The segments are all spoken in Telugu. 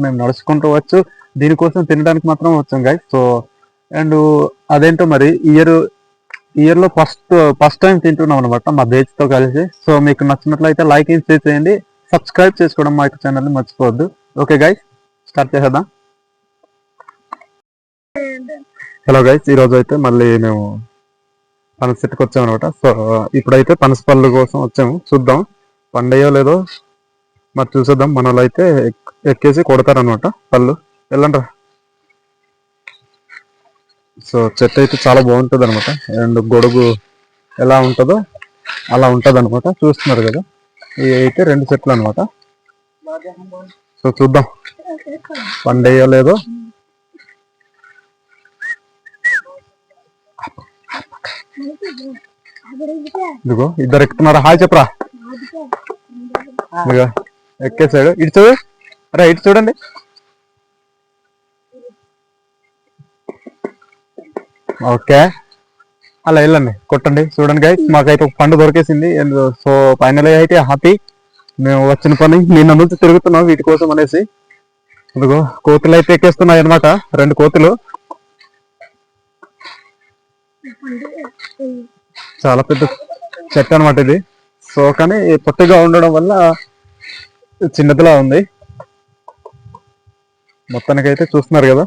మేము నడుచుకుంటూ వచ్చు, దీనికోసం తినడానికి మాత్రం వచ్చాం గైస్. సో అండ్ అదేంటో మరి ఇయర్ లో ఫస్ట్ టైం తింటున్నాం అనమాట మా బేచ్ తో కలిసి. సో మీకు నచ్చినట్లయితే లైక్ అండ్ షేర్ చేయండి, సబ్స్క్రైబ్ చేసుకోవడం మా యొక్క ఛానల్ ని మర్చిపోవద్దు. ఓకే గైస్, స్టార్ట్ చేసేద్దాం. హలో గైస్, ఈ రోజు అయితే మళ్ళీ మేము పనస చెట్టుకు వచ్చాము అనమాట. సో ఇప్పుడైతే పనస పళ్ళు కోసం వచ్చాము, చూద్దాం పండయో లేదో మరి చూసేద్దాం. మన వాళ్ళు అయితే ఎక్కేసి కొడతారనమాట పళ్ళు. వెళ్ళండి. సో చెట్టు అయితే చాలా బాగుంటుంది అనమాట, అండ్ గొడుగు ఎలా ఉంటుందో అలా ఉంటుంది అనమాట. చూస్తున్నారు కదా, ఇవి అయితే 2 చెట్లు అనమాట. సో చూద్దాం పండేయో లేదో. ఇదిగో ఇద్దరు ఎక్కుతున్నారు. హాయ్ చెప్పరా. ఇదిగో ఎక్కేసాడు. ఇటు చూడు, అరే ఇటు చూడండి. ఓకే, అలా వెళ్ళండి, కొట్టండి. చూడండి గైస్, మాకైతే ఒక పండు దొరికేసింది. సో ఫైనల్ అయితే హ్యాపీ. మేము వచ్చిన పని నిన్న నుంచి తిరుగుతున్నాం వీటి కోసం అనేసి. ఇదిగో కోతులు అయితే ఎక్కేస్తున్నాయి అనమాట, 2 కోతులు. చాలా పెద్ద చెట్టు అనమాట ఇది. సో కానీ పొట్టిగా ఉండడం వల్ల చిన్నదిలా ఉంది. మొత్తానికైతే చూస్తున్నారు కదా,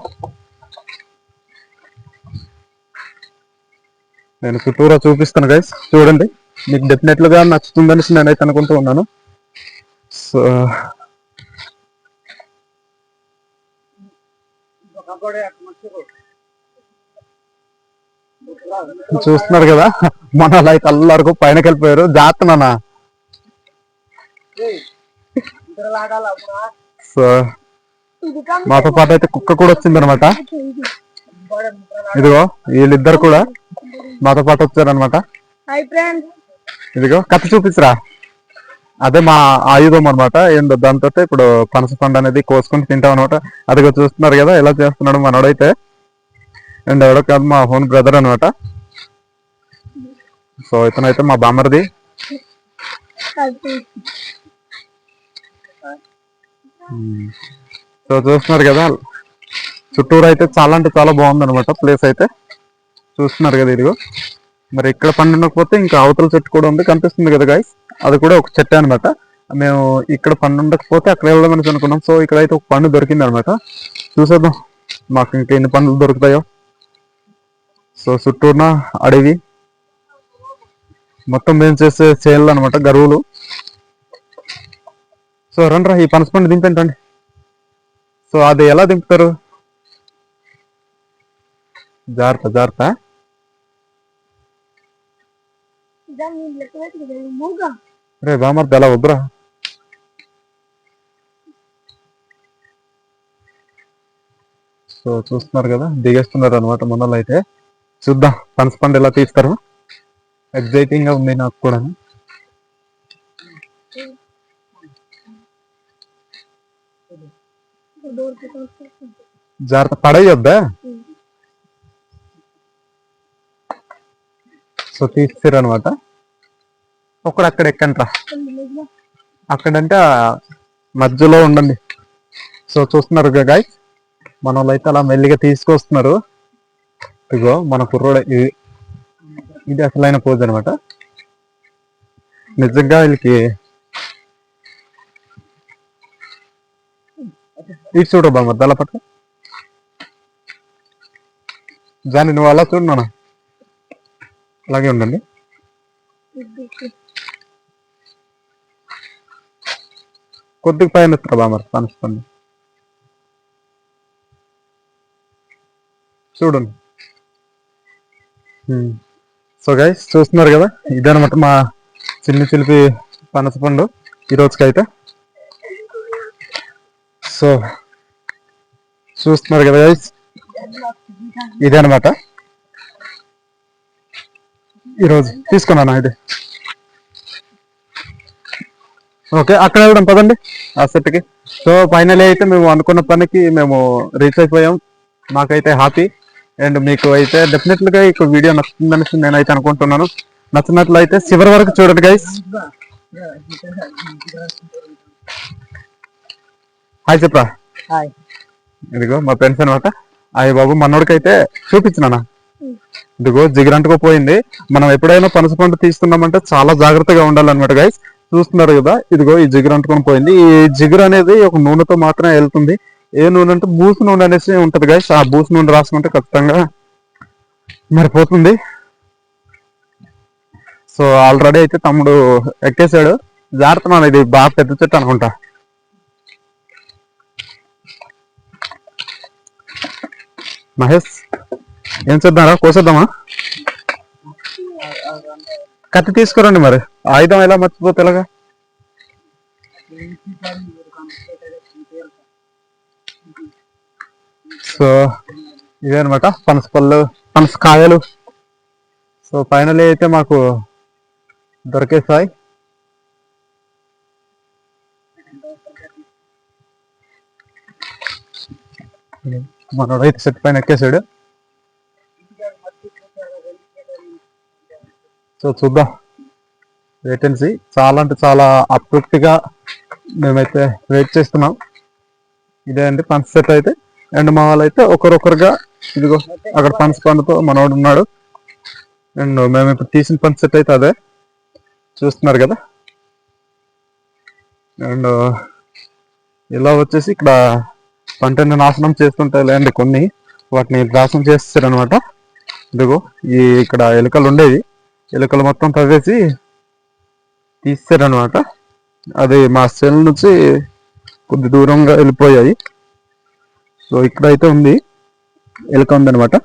నేను చుట్టూరా చూపిస్తాను గైస్. చూడండి, మీకు డెఫినెట్ గా నచ్చుతుందనేసి నేనైతే అనుకుంటూ ఉన్నాను. సో చూస్తున్నారు కదా, మన లైక్ అల్లరకు పైనకి వెళ్ళిపోయారు. జాగ్రత్తనా. సో మాతో పాటు అయితే కుక్క కూడా వచ్చింది అనమాట. ఇదిగో వీళ్ళిద్దరు కూడా మాతో పాటు వచ్చారనమాట. ఇదిగో కత్తి చూపించరా, అదే మా ఆయుధం అనమాట. అండ్ దాంతో ఇప్పుడు పనస పండు అనేది కోసుకొని తింటాం అనమాట. అదిగో చూస్తున్నారు కదా ఎలా చేస్తున్నాడు మనోడైతే. అండ్ ఎవడో కాదు, మా హోన్ బ్రదర్ అనమాట. సో ఇతనైతే మా బామ్మర్ది. సో చూస్తున్నారు కదా, చుట్టూరు అయితే చాలా అంటే చాలా బాగుంది అనమాట ప్లేస్ అయితే. చూస్తున్నారు కదా, ఇదిగో మరి ఇక్కడ పండు ఉండకపోతే ఇంకా అవతల చెట్టు కూడా ఉంది, కనిపిస్తుంది కదా గాయస్. అది కూడా ఒక చెట్టు అనమాట. మేము ఇక్కడ పండు ఉండకపోతే అక్కడ వెళ్దామని అనుకున్నాం. సో ఇక్కడైతే ఒక పండు దొరికింది అనమాట. చూసేద్దాం మాకు ఇంకా ఎన్ని పండ్లు దొరుకుతాయో. సో చుట్టూరున అడవి, మొత్తం మేము చేసే చేయాలి అనమాట, గరువులు. సో రండి, ఈ పనస పండు దింపండి. సో అది ఎలా దింపుతారు, జాగ్రత్త జాగ్రత్త. రే బామర్ది అలా వద్దురా. సో చూస్తున్నారు కదా, దిగేస్తున్నారు అనమాట మనలో అయితే. చూద్దాం పనస పండు ఎలా తీస్తారు. ఎగ్జైటింగ్ గా ఉంది నాకు కూడా. జాగ్రత్త, పడేయొద్దా. సో తీస్తారు అనమాట. ఒకడు అక్కడ ఎక్కంట్రా, అక్కడంటే మధ్యలో ఉండండి. సో చూస్తున్నారు గాయస్, మన వాళ్ళు అయితే అలా మెల్లిగా తీసుకొస్తున్నారు. ఇగో మన కుర్రోడు, ఇది అసలైన పోజ్ అనమాట. నిజంగా వీళ్ళకి ఇటు చూడు బామ్మ దళ పట్ల. జాని నువ్వు అలా చూడు నాన్న, అలాగే ఉండండి. కొద్దిగా పైన బామ్మ కనిపిస్తుంది, చూడండి. సో గైస్ చూస్తున్నారు కదా, ఇదనమాట మా చిలిపి పనస పండు ఈ రోజుకైతే. సో చూస్తున్నారు కదా గైస్, ఇదే అనమాట ఈరోజు తీసుకున్నాను ఇది. ఓకే, అక్కడ వెళ్దాం పదండి ఆ సెట్కి. సో ఫైనల్ అయితే మేము అనుకున్న పనికి మేము రీచ్ అయిపోయాం. మాకైతే హ్యాపీ. అండ్ మీకు అయితే డెఫినెట్లీగా ఈ వీడియో నచ్చుతుందనేసి నేనైతే అనుకుంటున్నాను. నచ్చినట్లయితే చివరి వరకు చూడండి గైస్. హాయ్ చెప్పరా. ఇదిగో మా ఫ్రెండ్స్ అనమాట. అయ్య బాబు మనోడికైతే చూపించినానా, ఇదిగో జిగురంటుకుపోయింది. మనం ఎప్పుడైనా పనస పండు తీస్తున్నామంటే చాలా జాగ్రత్తగా ఉండాలన్నమాట గైస్. చూస్తున్నారు కదా, ఇదిగో ఈ జిగురు అంటుకొని పోయింది. ఈ జిగురు అనేది ఒక నూనెతో మాత్రమే వెళ్తుంది. ఏ నూనె అంటే బూసు నూనె అనేసి ఉంటది గైస్. ఆ బూసు నూనె రాసుకుంటే ఖచ్చితంగా మరిపోతుంది. సో ఆల్రెడీ అయితే తమ్ముడు ఎక్కేసాడు. జాగ్రత్త, ఇది బాగా పెద్ద చెట్టు అనుకుంటా. మహేష్ ఏం చేద్దారా, కోసేద్దామా? కత్తి తీసుకురండి మరి, ఆయుధం ఎలా మర్చిపోతే ఎలాగా. సో ఇదే అనమాట పనస పళ్ళు, పనస కాయలు. సో ఫైనలీ అయితే మాకు దొరికేసాయి. మనోడైతే సెట్ పైన ఎక్కేసాడు. సో చూద్దాం, వెయిట్ అండ్ సీ. చాలా అంటే చాలా అతృప్తిగా మేమైతే వెయిట్ చేస్తున్నాం. ఇదే అండి పనస సెట్ అయితే. అండ్ మా వాళ్ళు అయితే ఒకరొకరుగా, ఇదిగో అక్కడ పనస పండుతో మనోడు ఉన్నాడు. అండ్ మేము ఇప్పుడు తీసిన పనస సెట్ అయితే అదే చూస్తున్నారు కదా. అండ్ ఇలా వచ్చేసి ఇక్కడ పంటని నాశనం చేస్తుంటాయి లేండి కొన్ని, వాటిని నాశనం చేస్తారు అనమాట. ఇదిగో ఈ ఇక్కడ ఎలుకలు ఉండేవి, ఎలుకలు మొత్తం తవ్వేసి తీస్తారనమాట. అది మా సెల్ నుంచి కొద్ది దూరంగా వెళ్ళిపోయాయి. సో ఇక్కడైతే ఉంది, ఎలుక ఉందనమాట.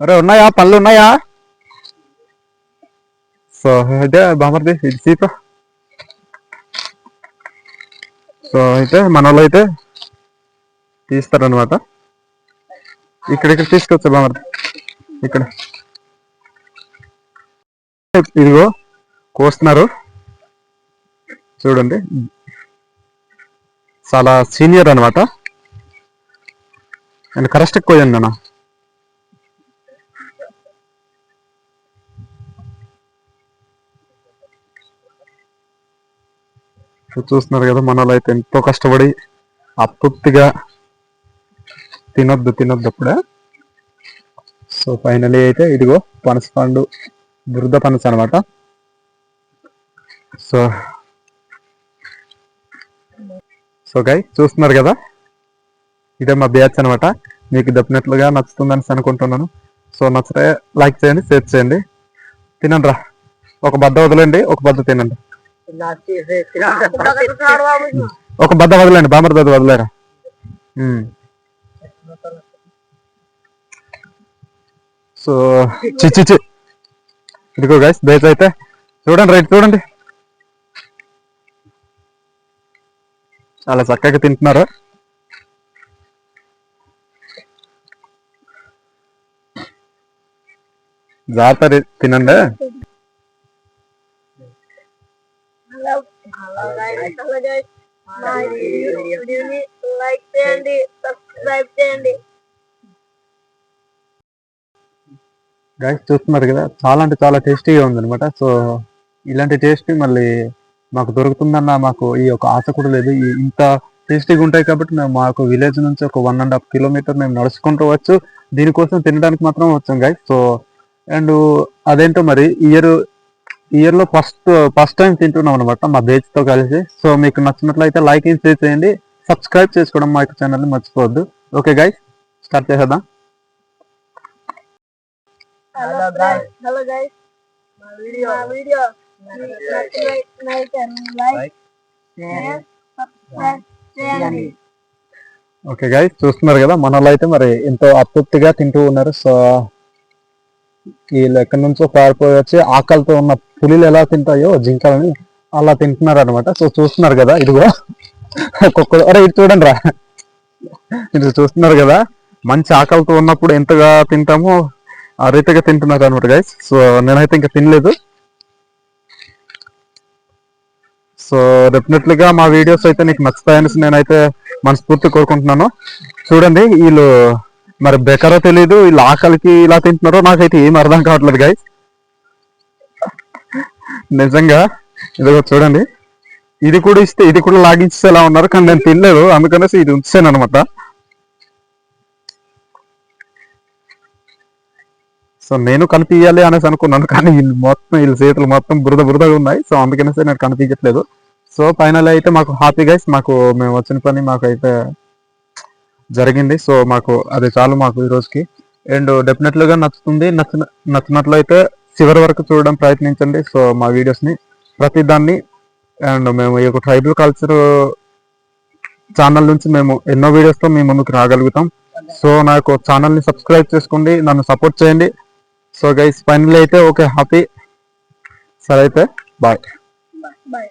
అరే ఉన్నాయా, పళ్ళు ఉన్నాయా? సో అయితే బామర్ది ఇది సీత. సో అయితే మన వాళ్ళు అయితే తీస్తారనమాట. ఇక్కడ తీసుకొచ్చా బామర్ది, ఇక్కడ ఇదిగో కోస్తున్నారు చూడండి. చాలా సీనియర్ అనమాట. అండ్ కరెక్ట్ ఎక్కువ అన్న. చూస్తున్నారు కదా, మన వాళ్ళు అయితే ఎంతో కష్టపడి అతృప్తిగా తినొద్దు అప్పుడే. సో ఫైనలీ అయితే ఇదిగో పనస పండు, బురద పనస అనమాట. సో సో గై చూస్తున్నారు కదా, ఇదే మా బ్యాచ్ అనమాట. మీకు డెఫినెట్లుగా నచ్చుతుందని అనుకుంటున్నాను. సో నచ్చితే లైక్ చేయండి, షేర్ చేయండి. తినండి రా, ఒక బద్ద వదలండి, ఒక బద్ద తినండి. ఒక బద్ద వదలండి, బామర్ బద్ద వదిలేరా. సో చిచ్చి ఇదిగో గైస్ బేస్ అయితే చూడండి, రైట్ చూడండి, చాలా చక్కగా తింటున్నారు. జాగ్రత్త తినండి. గైస్ చూస్తున్నారు కదా, చాలా అంటే చాలా టేస్టీగా ఉందన్నమాట. సో ఇలాంటి టేస్ట్ మళ్ళీ మాకు దొరుకుతుందన్న మాకు ఈ యొక్క ఆశ కూడా లేదు. ఇంత టేస్టీగా ఉంటాయి కాబట్టి మేము మాకు విలేజ్ నుంచి ఒక 1.5 కిలోమీటర్ మేము నడుచుకుంటూ వచ్చు, దీనికోసం తినడానికి మాత్రం వచ్చాం గైస్. సో అండ్ అదేంటో మరి ఇయర్ లో ఫస్ట్ టైం తింటున్నాం అనమాట మా బేచ్ తో కలిసి. సో మీకు నచ్చినట్లయితే లైక్ అండ్ షేర్ చేయండి, సబ్స్క్రైబ్ చేసుకోవడం మా యొక్క ఛానల్ని మర్చిపోవద్దు. ఓకే గైస్, స్టార్ట్ చేసేద్దాం. Hello guys. My video. Like, share, subscribe చేయండి. ఓకే గైస్ చూస్తున్నారు కదా, మన వాళ్ళు అయితే మరి ఎంతో అతృప్తిగా తింటూ ఉన్నారు. సో వీళ్ళు ఎక్కడి నుంచో పారిపోయి వచ్చి ఆకలితో ఉన్న పులిలు ఎలా తింటాయో జింకలని అలా తింటున్నారు అనమాట. సో చూస్తున్నారు కదా, ఇదిగో ఒక్కొక్కడు, అరే ఇది చూడండి రా, ఇది చూస్తున్నారు కదా, మంచి ఆకలితో ఉన్నప్పుడు ఎంతగా తింటామో ఆ రీతిగా తింటున్నారు అనమాట గైస్. సో నేనైతే ఇంకా తినలేదు. సో డెఫినెట్లీగా మా వీడియోస్ అయితే నీకు నచ్చుతాయనేసి నేనైతే మనస్ఫూర్తి కోరుకుంటున్నాను. చూడండి వీళ్ళు మరి బెకరో తెలీదు, వీళ్ళు ఆకలికి ఇలా తింటున్నారో నాకైతే ఏం అర్థం కావట్లేదు గైస్ నిజంగా. ఇదిగో చూడండి, ఇది కూడా ఇస్తే ఇది కూడా లాగించేసి ఎలా ఉన్నారు, కానీ నేను తినలేదు అందుకనేసి ఇది ఉంచాను అనమాట. సో నేను కనిపించాలి అనేసి అనుకున్నాను, కానీ వీళ్ళ చేతులు మొత్తం బురదగా ఉన్నాయి. సో అందుకనేసి నాకు కనిపించట్లేదు. సో ఫైనల్ అయితే మాకు హ్యాపీ గైస్, మేము వచ్చిన పని మాకు అయితే జరిగింది. సో మాకు అది చాలు మాకు ఈ రోజుకి. అండ్ డెఫినెట్లీగా నచ్చుతుంది. నచ్చినట్లయితే చివరి వరకు చూడడం ప్రయత్నించండి. సో మా వీడియోస్ని ప్రతి దాన్ని. అండ్ మేము ఈ యొక్క ట్రైబల్ కల్చర్ ఛానల్ నుంచి మేము ఎన్నో వీడియోస్తో మీ ముందుకు రాగలుగుతాం. సో నాకు ఛానల్ని సబ్స్క్రైబ్ చేసుకోండి, నన్ను సపోర్ట్ చేయండి. సో గైస్ ఫైనల్ అయితే ఓకే హ్యాపీ. సరే అయితే బాయ్. Bye.